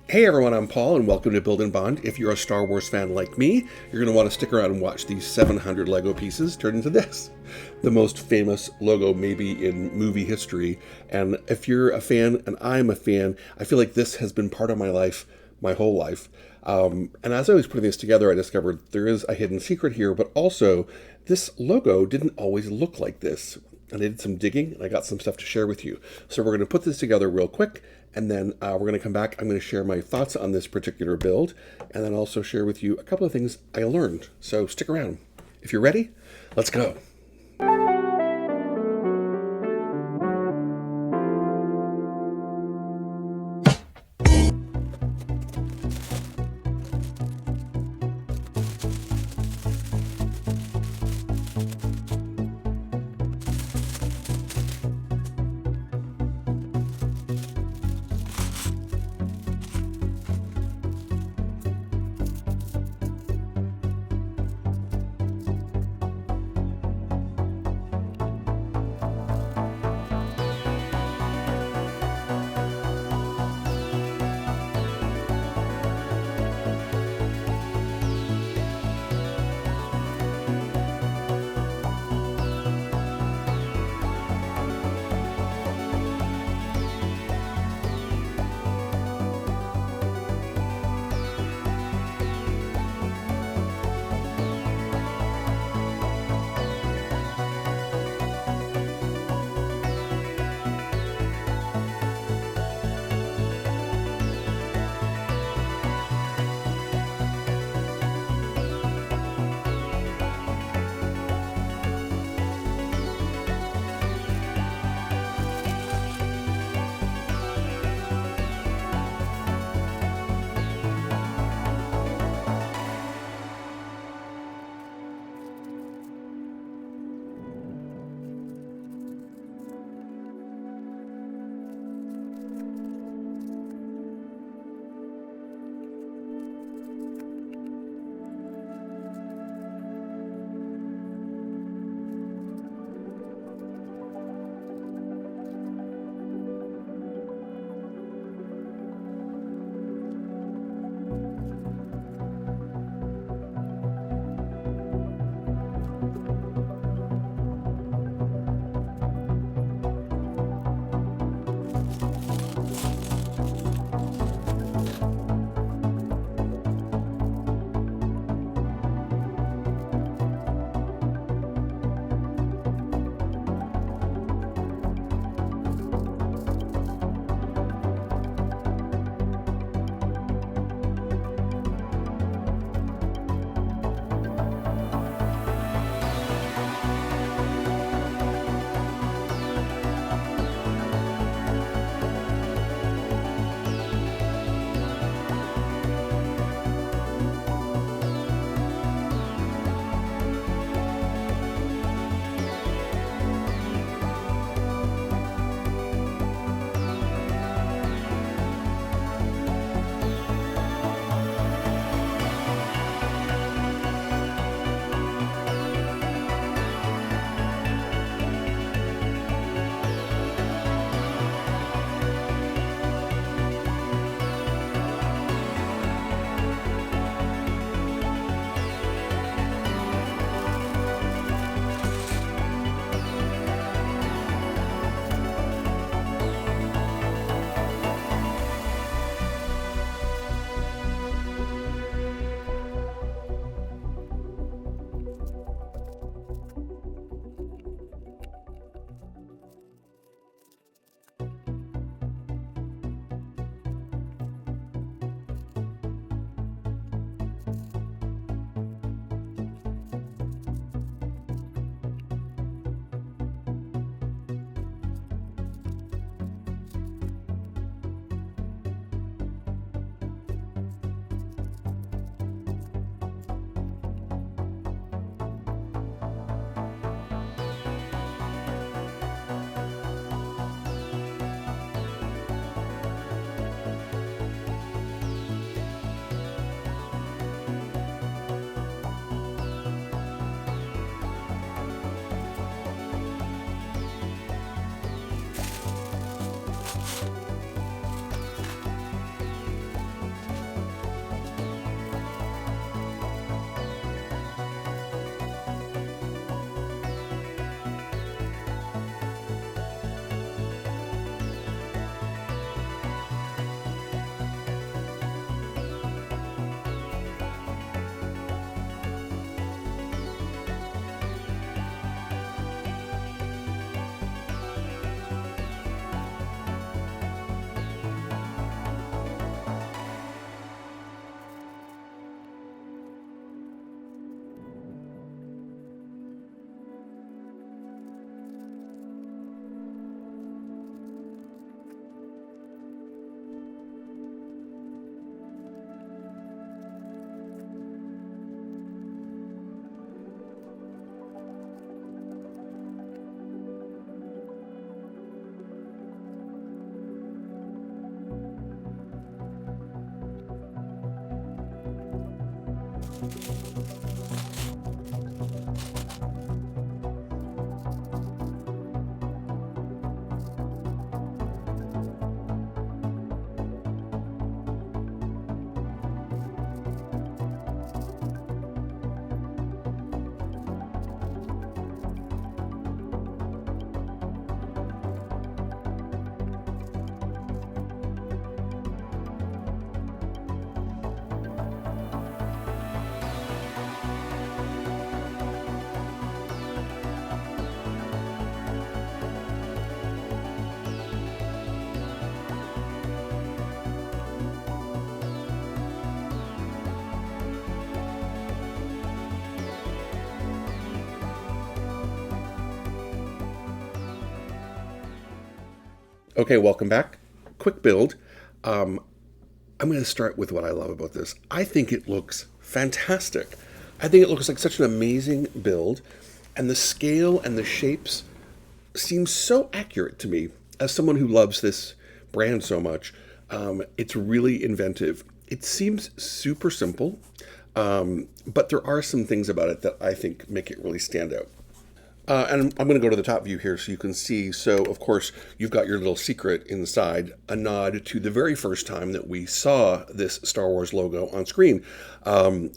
Hey everyone, I'm Paul, and welcome to Build and Bond. If you're a Star Wars fan like me, you're going to want to stick around and watch these 700 Lego pieces turn into this. The most famous logo maybe in movie history. And if you're a fan, and I'm a fan, I feel like this has been part of my life, my whole life. And as I was putting this together, I discovered there is a hidden secret here, but also this logo didn't always look like this. And I did some digging, and I got some stuff to share with you. So we're going to put this together real quick, and then we're going to come back. I'm going to share my thoughts on this particular build, and then also share with you a couple of things I learned. So stick around. If you're ready, let's go. Okay, welcome back. Quick build. I'm going to start with what I love about this. I think it looks fantastic. I think it looks like such an amazing build, and the scale and the shapes seem so accurate to me as someone who loves this brand so much. It's really inventive. It seems super simple, but there are some things about it that I think make it really stand out. And I'm going to go to the top view here so you can see. So, of course, you've got your little secret inside, a nod to the very first time that we saw this Star Wars logo on screen. And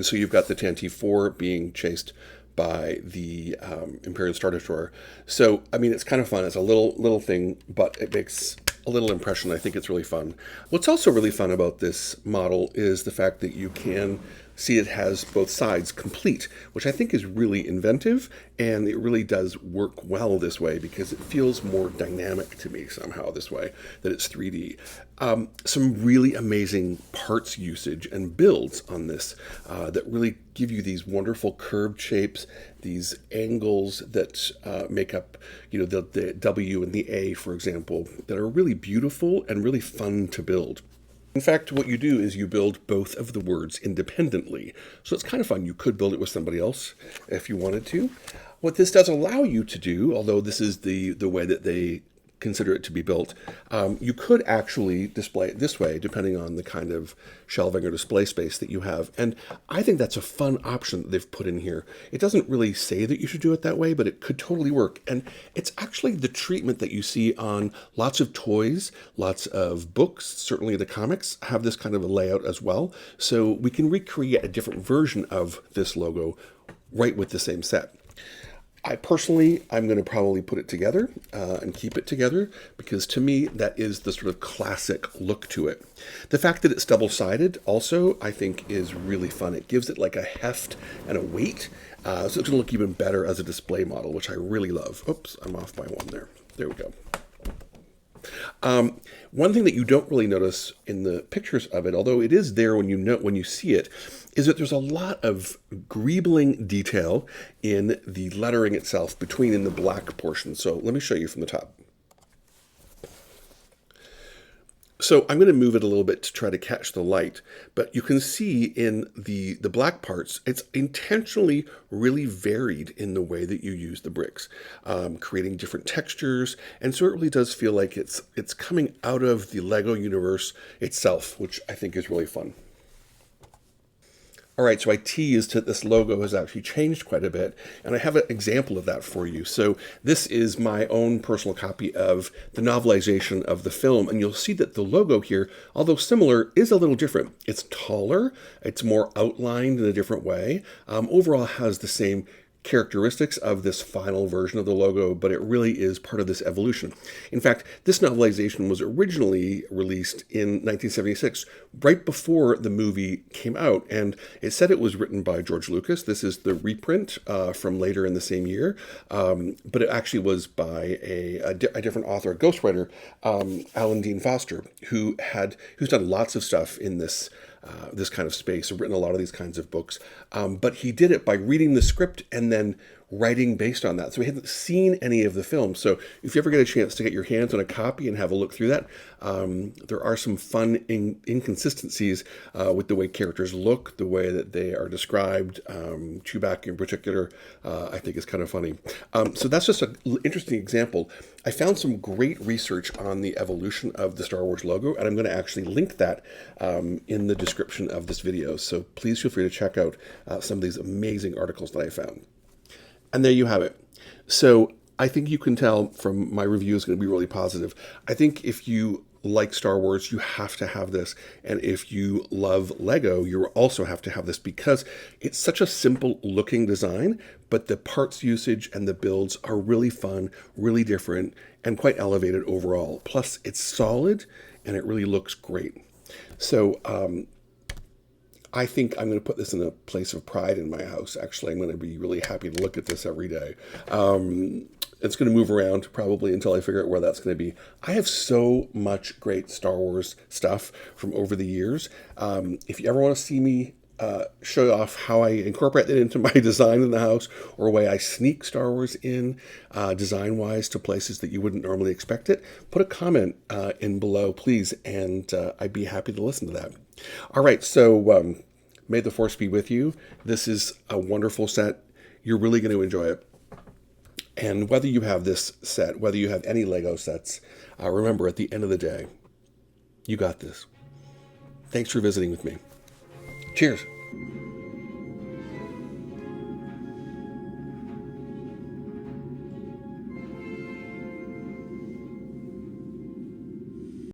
so you've got the Tantive being chased by the Imperial Star Destroyer. So, I mean, it's kind of fun. It's a little thing, but it makes a little impression. I think it's really fun. What's also really fun about this model is the fact that you can see it has both sides complete, which I think is really inventive, and it really does work well this way because it feels more dynamic to me somehow this way, that it's 3D. Some really amazing parts usage and builds on this that really give you these wonderful curved shapes, these angles that make up, the W and the A, for example, that are really beautiful and really fun to build. In fact, what you do is you build both of the words independently. So it's kind of fun. You could build it with somebody else if you wanted to. What this does allow you to do, although this is the way that they consider it to be built, you could actually display it this way, depending on the kind of shelving or display space that you have. And I think that's a fun option that they've put in here. It doesn't really say that you should do it that way, but it could totally work. And it's actually the treatment that you see on lots of toys, lots of books, certainly the comics have this kind of a layout as well. So we can recreate a different version of this logo right with the same set. I'm going to probably put it together and keep it together because to me, that is the sort of classic look to it. The fact that it's double-sided also, I think, is really fun. It gives it like a heft and a weight, so it's going to look even better as a display model, which I really love. Oops, I'm off by one there. There we go. One thing that you don't really notice in the pictures of it, although it is there when you see it, is that there's a lot of greebling detail in the lettering itself in the black portion. So let me show you from the top. So I'm going to move it a little bit to try to catch the light, but you can see in the black parts, it's intentionally really varied in the way that you use the bricks, creating different textures, and so it really does feel like it's coming out of the Lego universe itself, which I think is really fun. All right, so I teased that this logo has actually changed quite a bit, and I have an example of that for you. So this is my own personal copy of the novelization of the film, and you'll see that the logo here, although similar, is a little different. It's taller, it's more outlined in a different way, overall has the same characteristics of this final version of the logo, but it really is part of this evolution. In fact, this novelization was originally released in 1976, right before the movie came out, and it said it was written by George Lucas. This is the reprint from later in the same year, but it actually was by a different author, a ghostwriter, Alan Dean Foster, who's done lots of stuff in this kind of space, written a lot of these kinds of books. But he did it by reading the script and then writing based on that. So we hadn't seen any of the films. So if you ever get a chance to get your hands on a copy and have a look through that, there are some fun inconsistencies with the way characters look, the way that they are described. Chewbacca in particular, I think is kind of funny. So that's just an interesting example. I found some great research on the evolution of the Star Wars logo, and I'm going to actually link that in the description of this video. So please feel free to check out some of these amazing articles that I found. And there you have it. So I think you can tell from my review is going to be really positive. I think if you like Star Wars, you have to have this. And if you love Lego, you also have to have this because it's such a simple looking design, but the parts usage and the builds are really fun, really different, and quite elevated overall. Plus, it's solid and it really looks great. So, I think I'm going to put this in a place of pride in my house. Actually, I'm going to be really happy to look at this every day. It's going to move around probably until I figure out where that's going to be. I have so much great Star Wars stuff from over the years. If you ever want to see me show off how I incorporate that into my design in the house, or a way I sneak Star Wars in design-wise to places that you wouldn't normally expect it, put a comment in below, please, and I'd be happy to listen to that. All right, so may the Force be with you. This is a wonderful set. You're really going to enjoy it. And whether you have this set, whether you have any Lego sets, remember, at the end of the day, you got this. Thanks for visiting with me. Cheers.